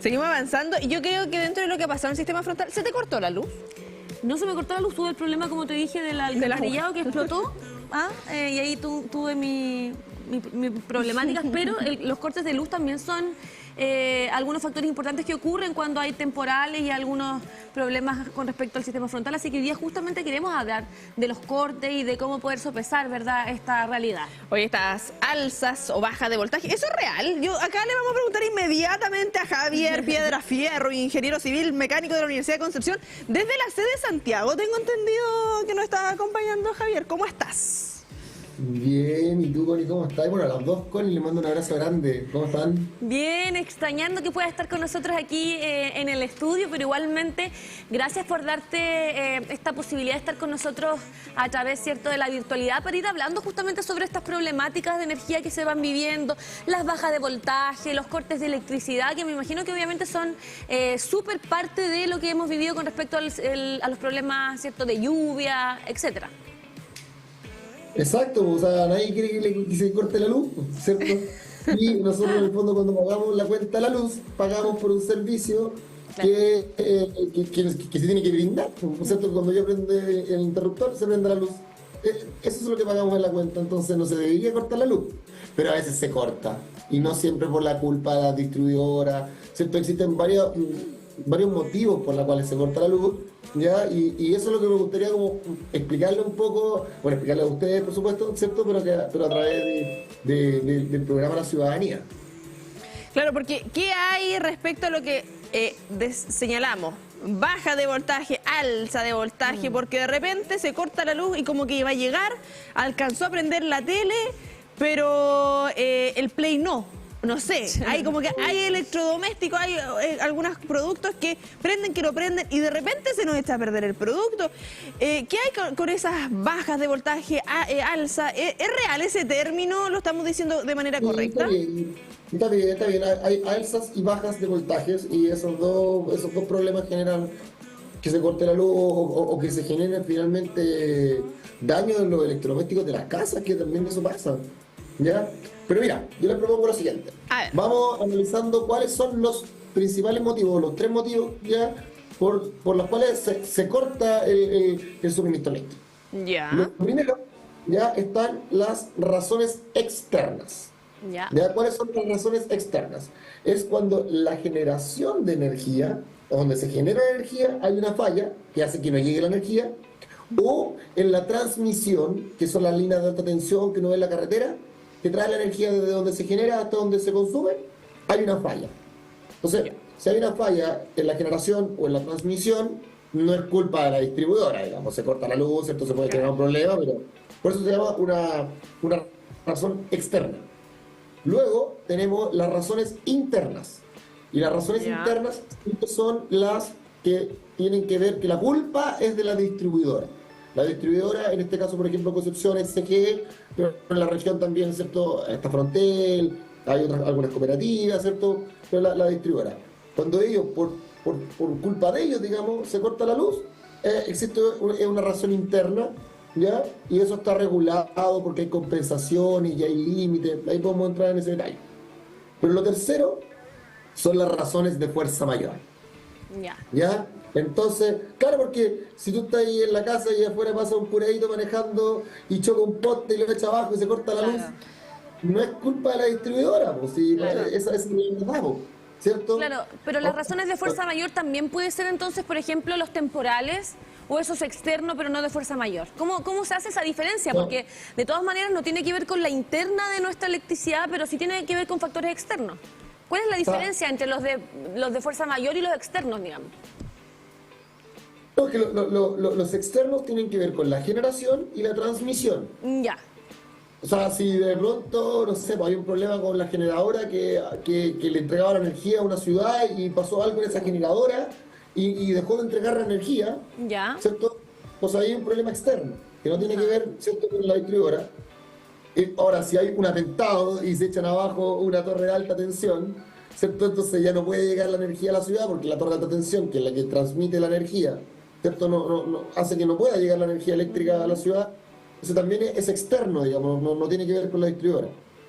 Seguimos avanzando y yo creo que dentro de lo que ha pasado en el sistema frontal, ¿se te cortó la luz? No se me cortó la luz, tuve el problema, como te dije, del alcantarillado que explotó. Y ahí tuve mis problemáticas, pero los cortes de luz también son algunos factores importantes que ocurren cuando hay temporales y algunos problemas con respecto al sistema frontal. Así que hoy día justamente queremos hablar de los cortes y de cómo poder sopesar, ¿verdad?, esta realidad. Oye, estas alzas o bajas de voltaje, ¿eso es real? Yo acá le vamos a preguntar inmediatamente a Javier Piedrafierro, ingeniero civil mecánico de la Universidad de Concepción, desde la sede de Santiago. Tengo entendido que nos está acompañando Javier. ¿Cómo estás? Bien, ¿y tú, Connie, cómo estás? Bueno, a las dos, Connie, les mando un abrazo grande. ¿Cómo están? Bien, extrañando que puedas estar con nosotros aquí en el estudio, pero igualmente gracias por darte esta posibilidad de estar con nosotros a través, ¿cierto?, de la virtualidad para ir hablando justamente sobre estas problemáticas de energía que se van viviendo, las bajas de voltaje, los cortes de electricidad, que me imagino que obviamente son súper parte de lo que hemos vivido con respecto a los problemas, ¿cierto?, de lluvia, etcétera. Exacto, o sea, nadie quiere que se corte la luz, ¿cierto? Y nosotros en el fondo cuando pagamos la cuenta de la luz, pagamos por un servicio que se tiene que brindar, ¿cierto? Cuando yo prende el interruptor, se prende la luz. Eso es lo que pagamos en la cuenta, entonces no se debería cortar la luz, pero a veces se corta, y no siempre por la culpa de la distribuidora, ¿cierto? Existen varios motivos por los cuales se corta la luz, ¿ya? Y eso es lo que me gustaría como explicarle un poco, bueno, explicarle a ustedes, por supuesto, ¿cierto? Pero a través del programa a la ciudadanía. Claro, porque ¿qué hay respecto a lo que señalamos? Baja de voltaje, alza de voltaje, porque de repente se corta la luz y como que iba a llegar, alcanzó a prender la tele, pero el Play no. No sé, hay como que hay electrodomésticos, hay algunos productos que prenden, que no prenden y de repente se nos echa a perder el producto. ¿Qué hay con esas bajas de voltaje, alza? ¿Es real ese término? ¿Lo estamos diciendo de manera correcta? Está bien. Hay alzas y bajas de voltajes y esos dos problemas generan que se corte la luz o que se generen finalmente daño en los electrodomésticos de las casas, que también eso pasa, ¿ya? Pero mira, yo les propongo lo siguiente. Vamos analizando cuáles son los principales motivos, los tres motivos ya por los cuales se corta el suministro eléctrico. Ya. Lo primero, ya están las razones externas. Ya. ¿Cuáles son las razones externas? Es cuando la generación de energía, donde se genera energía, hay una falla que hace que no llegue la energía, o en la transmisión, que son las líneas de alta tensión que uno ve en la carretera, que trae la energía desde donde se genera hasta donde se consume, hay una falla. Entonces, si hay una falla en la generación o en la transmisión, no es culpa de la distribuidora, digamos, se corta la luz, entonces puede generar un problema, pero por eso se llama una razón externa. Luego tenemos las razones internas, y las razones internas son las que tienen que ver que la culpa es de la distribuidora. La distribuidora, en este caso, por ejemplo, Concepción es CGE, pero en la región también, ¿cierto? Está Frontel, hay algunas cooperativas, ¿cierto? Pero la distribuidora. Cuando ellos, por culpa de ellos, digamos, se corta la luz, existe una razón interna, ¿ya? Y eso está regulado porque hay compensaciones y hay límites, ahí podemos entrar en ese detalle. Pero lo tercero son las razones de fuerza mayor. ¿Ya? Entonces, claro, porque si tú estás ahí en la casa y afuera pasa un curadito manejando y choca un poste y lo echa abajo y se corta la luz, no es culpa de la distribuidora, pues, si esa es la verdad, ¿cierto? Claro, pero las razones de fuerza mayor también puede ser entonces, por ejemplo, los temporales o eso es externo pero no de fuerza mayor. ¿Cómo se hace esa diferencia? Porque de todas maneras no tiene que ver con la interna de nuestra electricidad, pero sí tiene que ver con factores externos. ¿Cuál es la diferencia entre los de fuerza mayor y los externos, digamos? Que los externos tienen que ver con la generación y la transmisión. Ya. O sea, si de pronto, no sé, hay un problema con la generadora que le entregaba la energía a una ciudad y pasó algo en esa generadora y dejó de entregar la energía, ¿cierto? Pues hay un problema externo que no tiene que ver, ¿cierto?, con la distribuidora. Ahora, si hay un atentado y se echan abajo una torre de alta tensión, ¿cierto? Entonces ya no puede llegar la energía a la ciudad porque la torre de alta tensión, que es la que transmite la energía, ¿cierto? No hace que no pueda llegar la energía eléctrica a la ciudad. Eso también es externo, digamos, no tiene que ver con la distribuidora.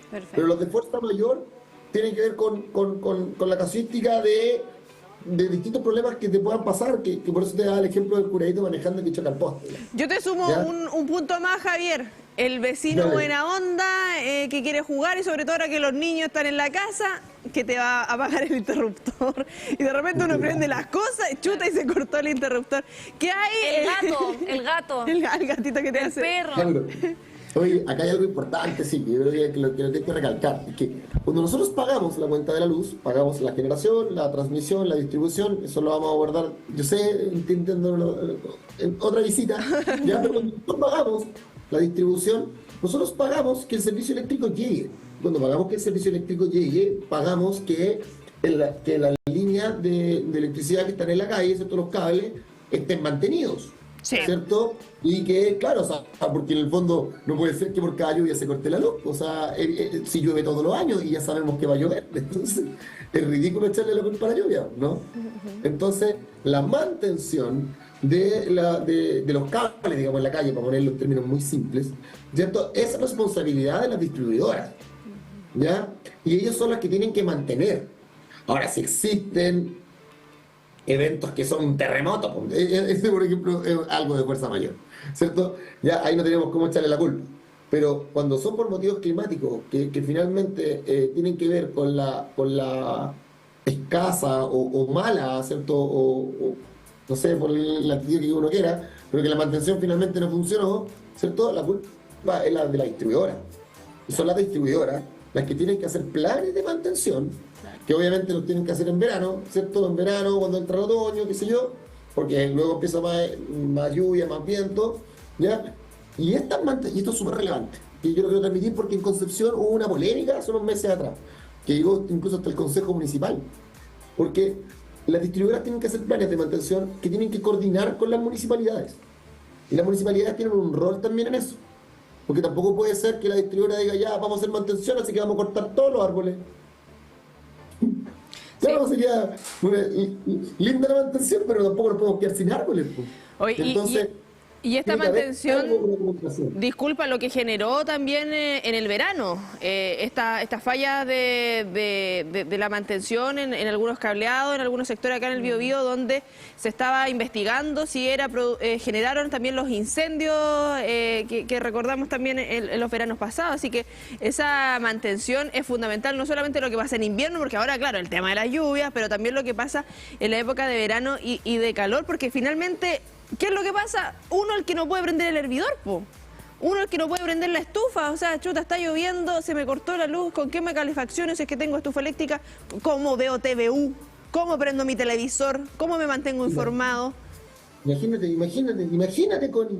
Perfecto. Pero los de fuerza mayor tienen que ver con la casuística de distintos problemas que te puedan pasar, que por eso te da el ejemplo del curadito manejando que choca el poste. Yo te sumo un punto más, Javier. El vecino Dale. buena onda que quiere jugar y sobre todo ahora que los niños están en la casa, que te va a apagar el interruptor. Y de repente uno prende las cosas, chuta y se cortó el interruptor. ¿Qué hay? El gato. El gatito que te El hace. perro. Claro. Oye, acá hay algo importante, sí, que yo creo que lo que hay que recalcar, es que cuando nosotros pagamos la cuenta de la luz, pagamos la generación, la transmisión, la distribución, eso lo vamos a abordar, yo sé, entiendo en otra visita, ya, pero cuando nosotros pagamos la distribución, nosotros pagamos que el servicio eléctrico llegue. Cuando pagamos que el servicio eléctrico llegue, pagamos que la línea de electricidad que están en la calle, ¿cierto? Los cables, estén mantenidos. Sí. ¿Cierto? Y que, claro, o sea, porque en el fondo no puede ser que por cada lluvia se corte la luz. O sea, si llueve todos los años y ya sabemos que va a llover, entonces es ridículo echarle la culpa a la lluvia, ¿no? Entonces, la mantención de los cables, digamos, en la calle, para ponerlo en términos muy simples, ¿cierto? Es responsabilidad de las distribuidoras, ¿ya? Y ellos son las que tienen que mantener. Ahora, si existen eventos que son un terremoto, ese por ejemplo es algo de fuerza mayor, ¿cierto? Ya ahí no tenemos cómo echarle la culpa, pero cuando son por motivos climáticos que finalmente tienen que ver con la escasa o mala, ¿cierto? O no sé, por la actitud que uno quiera, pero que la mantención finalmente no funcionó, ¿cierto? La culpa es la de la distribuidora, y son las distribuidoras las que tienen que hacer planes de mantención, que obviamente los tienen que hacer en verano, ¿cierto? En verano, cuando entra el otoño, qué sé yo, porque luego empieza más lluvia, más viento, ¿ya? Y esto es súper relevante, y yo lo quiero transmitir porque en Concepción hubo una polémica hace unos meses atrás, que llegó incluso hasta el Consejo Municipal, porque las distribuidoras tienen que hacer planes de mantención que tienen que coordinar con las municipalidades, y las municipalidades tienen un rol también en eso, porque tampoco puede ser que la distribuidora diga, ya, vamos a hacer mantención, así que vamos a cortar todos los árboles. Claro, sería una linda la mantención, pero tampoco nos podemos quedar sin árboles. Oye, entonces, y esta tiene que haber mantención, algo de comunicación. disculpa, lo que generó también en el verano, esta falla de la mantención en algunos cableados, en algunos sectores acá en el Biobío, donde se estaba investigando si generaron también los incendios que recordamos también en los veranos pasados. Así que esa mantención es fundamental, no solamente lo que pasa en invierno, porque ahora, claro, el tema de las lluvias, pero también lo que pasa en la época de verano y de calor, porque finalmente, ¿qué es lo que pasa? Uno el que no puede prender el hervidor, po. Uno el que no puede prender la estufa, o sea, chuta, está lloviendo, se me cortó la luz, ¿con qué me calefacciono si es que tengo estufa eléctrica? ¿Cómo veo TVU? ¿Cómo prendo mi televisor? ¿Cómo me mantengo informado? Imagínate, Connie.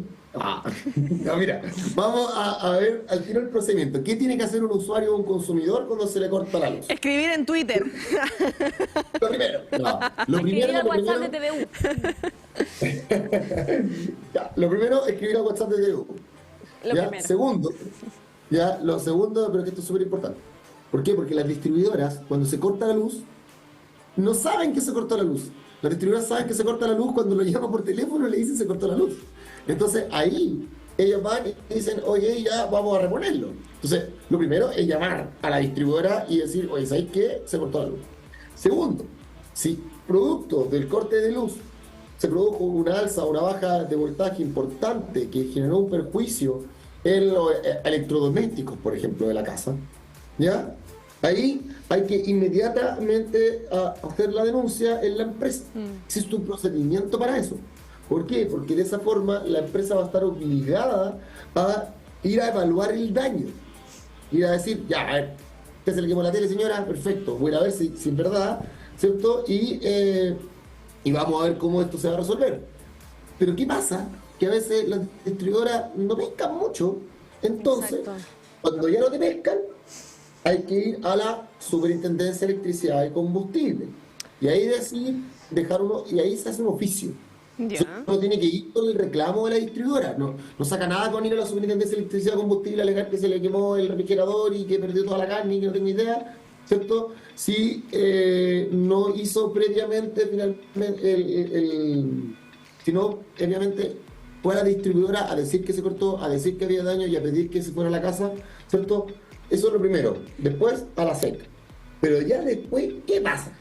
No, mira, vamos a ver al final el procedimiento. ¿Qué tiene que hacer un usuario o un consumidor cuando se le corta la luz? Escribir en Twitter. Lo primero. No, lo primero, Escribir a WhatsApp de TVU. Ya, lo primero, escribir a WhatsApp de TVU. Lo ¿Ya? primero. Segundo, lo segundo, pero que esto es súper importante. ¿Por qué? Porque las distribuidoras, cuando se corta la luz, no saben que se cortó la luz. Las distribuidoras saben que se corta la luz cuando lo llaman por teléfono y le dicen se cortó la luz. Entonces ahí ellos van y dicen, oye, ya vamos a reponerlo. Entonces, lo primero es llamar a la distribuidora y decir, oye, ¿sabes qué? Se cortó la luz. Segundo, si producto del corte de luz se produjo una alza o una baja de voltaje importante que generó un perjuicio en los electrodomésticos, por ejemplo, de la casa, ¿ya? Ahí hay que inmediatamente hacer la denuncia en la empresa. Existe un procedimiento para eso. ¿Por qué? Porque de esa forma la empresa va a estar obligada a ir a evaluar el daño. Ir a decir, ya, a ver, ¿usted se le quemó la tele, señora? Perfecto, voy a ver si es verdad, ¿cierto? Y vamos a ver cómo esto se va a resolver. Pero ¿qué pasa? Que a veces las distribuidoras no pescan mucho. Entonces, Exacto. cuando ya no te pescan, hay que ir a la Superintendencia de Electricidad y Combustible. Y ahí y ahí se hace un oficio. Ya. Uno tiene que ir con el reclamo de la distribuidora. No saca nada con ir a la Superintendencia de Electricidad y Combustible a alegar que se le quemó el refrigerador y que perdió toda la carne y que no tengo idea, ¿cierto? Si no hizo previamente finalmente si no, obviamente fue a la distribuidora a decir que se cortó, a decir que había daño y a pedir que se fuera a la casa, ¿cierto? Eso es lo primero. Después, a la SEC. Pero ya después, ¿qué pasa?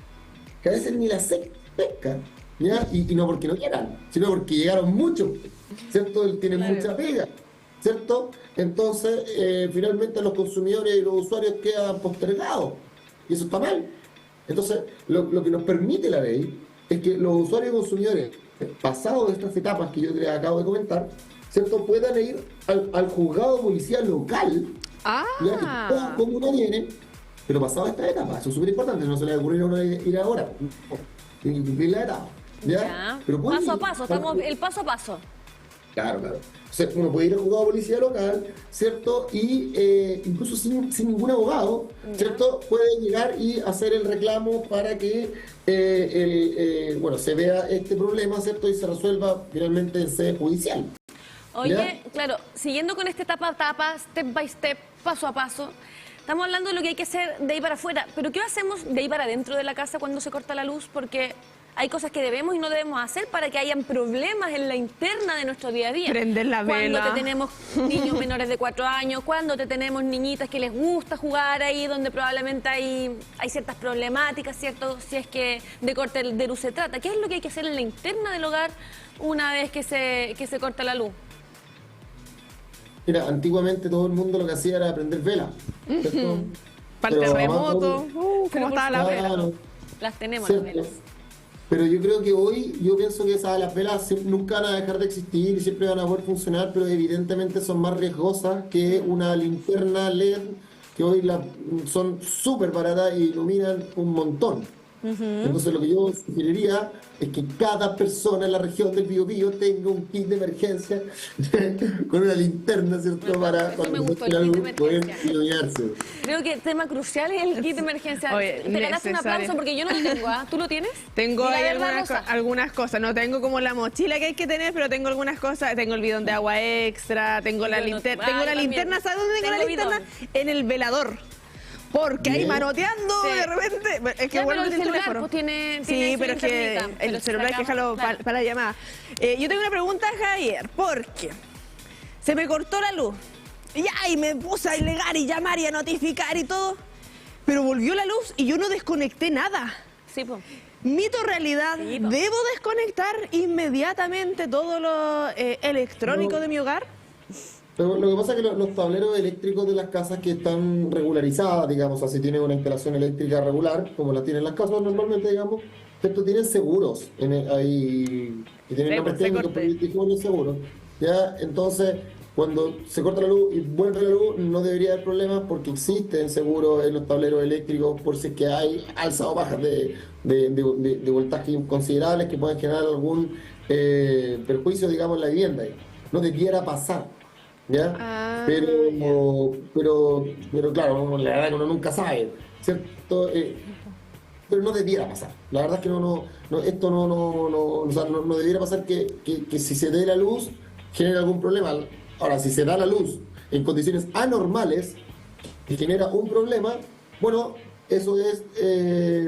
Que a veces ni la SEC pesca, ¿ya? Y no porque no quieran, sino porque llegaron muchos, ¿cierto? Tienen mucha pega, ¿cierto? Entonces, finalmente los consumidores y los usuarios quedan postergados, y eso está mal. Entonces, lo que nos permite la ley es que los usuarios y consumidores, pasados estas etapas que yo les acabo de comentar, ¿cierto? Puedan ir al juzgado de policía local, ya que toda comuna tiene, pero pasado esta etapa. Eso es súper importante, no se le va a ocurrir a uno ir ahora, tiene que cumplir la etapa. ¿Ya? Pero paso a paso, estamos el paso a paso. Claro, claro. O sea, uno puede ir al juzgado de policía local, ¿cierto? Y incluso sin ningún abogado, ¿cierto? Puede llegar y hacer el reclamo para que se vea este problema, ¿cierto? Y se resuelva finalmente en sede judicial. Oye, ¿ya? claro, siguiendo con este etapa a etapa, step by step, paso a paso, estamos hablando de lo que hay que hacer de ahí para afuera, pero ¿qué hacemos de ahí para adentro de la casa cuando se corta la luz? Porque hay cosas que debemos y no debemos hacer para que hayan problemas en la interna de nuestro día a día. Prender la vela. Cuando te tenemos niños menores de 4 años, cuando te tenemos niñitas que les gusta jugar ahí, donde probablemente hay ciertas problemáticas, ¿cierto? Si es que de corte de luz se trata. ¿Qué es lo que hay que hacer en la interna del hogar una vez que se corta la luz? Mira, antiguamente todo el mundo lo que hacía era prender velas, ¿cierto? Para el Pero terremoto, además, ¿cómo estaba la vela? claro, Las tenemos, ¿cierto? las velas. Pero yo creo que hoy, yo pienso que las velas nunca van a dejar de existir y siempre van a poder funcionar, pero evidentemente son más riesgosas que una linterna LED, que hoy son súper baratas y iluminan un montón. Entonces lo que yo sugeriría es que cada persona en la región del Biobío tenga un kit de emergencia con una linterna, ¿cierto? Para Eso me cuando gustó, se el kit de luz poder emergencia. iluminarse. Creo que el tema crucial es el kit de emergencia. Oye, Te ganaste un necesario. aplauso porque yo no lo tengo, ¿ah? ¿Tú lo tienes? Tengo Di la ahí verdad, Rosa. algunas cosas. No tengo como la mochila que hay que tener, pero tengo algunas cosas. Tengo el bidón de agua extra, tengo la Yo no- linterna. Ah, Tengo yo la también. linterna, ¿sabes dónde tengo la Tengo linterna? bidón. En el velador. Porque ahí Bien. manoteando Sí. de repente. Es que Ya, igual pero no el tiene celular, teléfono. pues, tiene Sí, su pero es que linternita, pero el si celular hay que sacamos, dejarlo claro. para la llamada. Yo tengo una pregunta, Javier. Porque se me cortó la luz. Y me puse a alegar y llamar y a notificar y todo. Pero volvió la luz y yo no desconecté nada. Sí, pues. Mito o realidad, Sí, po. ¿debo desconectar inmediatamente todo lo electrónico No. de mi hogar? Pero lo que pasa es que los tableros eléctricos de las casas que están regularizadas, digamos, así tienen una instalación eléctrica regular, como la tienen las casas normalmente, digamos, esto tienen seguros ahí, y tienen Sí, nombres pues, se técnicos, corte. pero dijimos los seguros, ¿ya? Entonces, cuando se corta la luz y vuelve la luz, no debería haber problemas porque existen seguros en los tableros eléctricos por si es que hay alzas o bajas de voltaje considerables que pueden generar algún perjuicio, digamos, en la vivienda. No debiera pasar. ¿Ya? Pero claro, la verdad que uno nunca sabe, ¿cierto? Pero no debiera pasar. La verdad es que esto o sea, no debiera pasar que si se dé la luz genere algún problema. Ahora, si se da la luz en condiciones anormales y genera un problema, bueno, eso es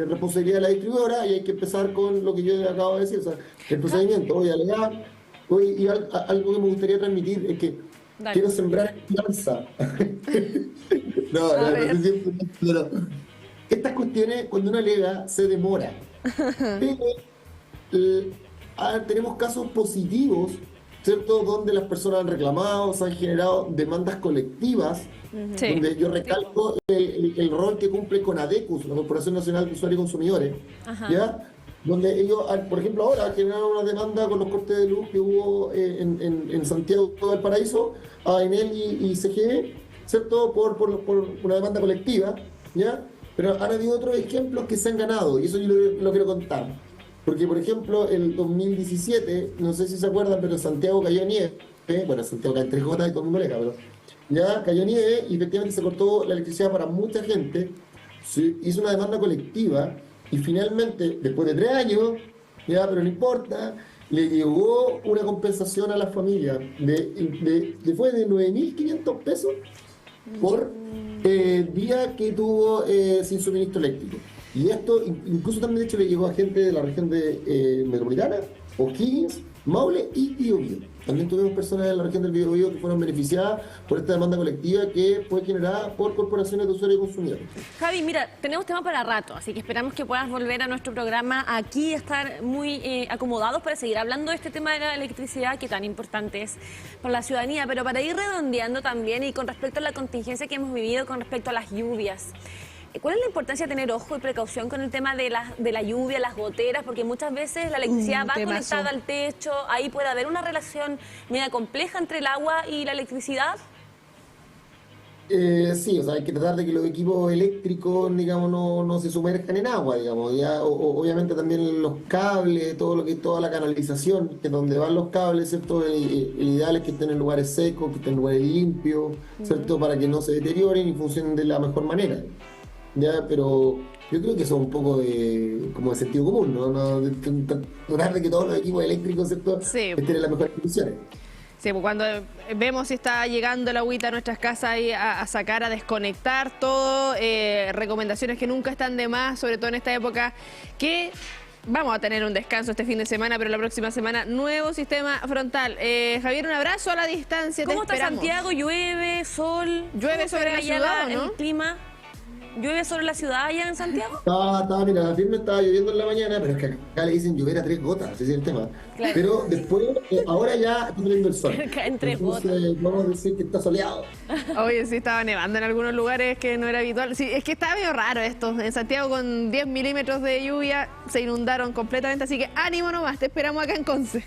responsabilidad de la distribuidora y hay que empezar con lo que yo acabo de decir, o sea, el procedimiento. Voy a alegar, y algo que me gustaría transmitir es que Dale. quiero sembrar esperanza. No sé si pero estas cuestiones, cuando uno alega, se demora. Pero tenemos casos positivos, ¿cierto? Donde las personas han reclamado, se han generado demandas colectivas, Sí. donde yo recalco el rol que cumple CONADECUS, la Corporación Nacional de Usuarios y Consumidores, ¿ya? Donde ellos, por ejemplo, ahora generaron una demanda con los cortes de luz que hubo en Santiago del Paraíso, a Enel y CGE, ¿cierto? Por una demanda colectiva, ¿ya? Pero han habido otros ejemplos que se han ganado, y eso yo lo quiero contar. Porque, por ejemplo, el 2017, no sé si se acuerdan, pero en Santiago cayó nieve, bueno, Santiago cae en 3 gotas y todo el mundo le cae, pero ya cayó nieve y efectivamente se cortó la electricidad para mucha gente, se hizo una demanda colectiva, y finalmente, después de 3 años, ya, pero no importa, le llegó una compensación a las familias fue de 9.500 pesos por día que tuvo sin suministro eléctrico. Y esto incluso también, de hecho, le llegó a gente de la región de metropolitana, O'Higgins, Maule y Biobío. También tuvimos personas en la región del Biobío que fueron beneficiadas por esta demanda colectiva que fue generada por corporaciones de usuarios y consumidores. Javi, mira, tenemos tema para rato, así que esperamos que puedas volver a nuestro programa aquí, estar muy acomodados para seguir hablando de este tema de la electricidad que tan importante es para la ciudadanía, pero para ir redondeando también y con respecto a la contingencia que hemos vivido con respecto a las lluvias. ¿Cuál es la importancia de tener ojo y precaución con el tema de la lluvia, las goteras? Porque muchas veces la electricidad va conectada al techo, ahí puede haber una relación media compleja entre el agua y la electricidad. Sí, o sea, hay que tratar de que los equipos eléctricos, digamos, no se sumerjan en agua, digamos. Ya, obviamente también los cables, toda la canalización, que donde van los cables, ¿cierto? El ideal es que estén en lugares secos, que estén en lugares limpios, ¿cierto? Para que no se deterioren y funcionen de la mejor manera. Ya, pero yo creo que eso es un poco como de sentido común, ¿no? Tratar de que todos los equipos eléctricos, ¿cierto? Sí. Estén en las mejores condiciones. Sí, pues cuando vemos si está llegando el agüita a nuestras casas y a sacar, a desconectar todo, recomendaciones que nunca están de más, sobre todo en esta época que vamos a tener un descanso este fin de semana, pero la próxima semana nuevo sistema frontal. Javier, un abrazo a la distancia. ¿Cómo está Santiago? ¿Llueve? ¿Sol? ¿Llueve sobre la ciudad o no? ¿El clima? ¿Llueve sobre la ciudad allá en Santiago? Mira, la firma estaba lloviendo en la mañana, pero es que acá le dicen llover a 3 gotas, ese es el tema. Claro. Pero después, ahora ya está poniendo el sol. En 3 gotas. Vamos a decir que está soleado. Oye, sí, estaba nevando en algunos lugares que no era habitual. Sí, es que estaba medio raro esto. En Santiago con 10 milímetros de lluvia se inundaron completamente, así que ánimo nomás, te esperamos acá en Conce.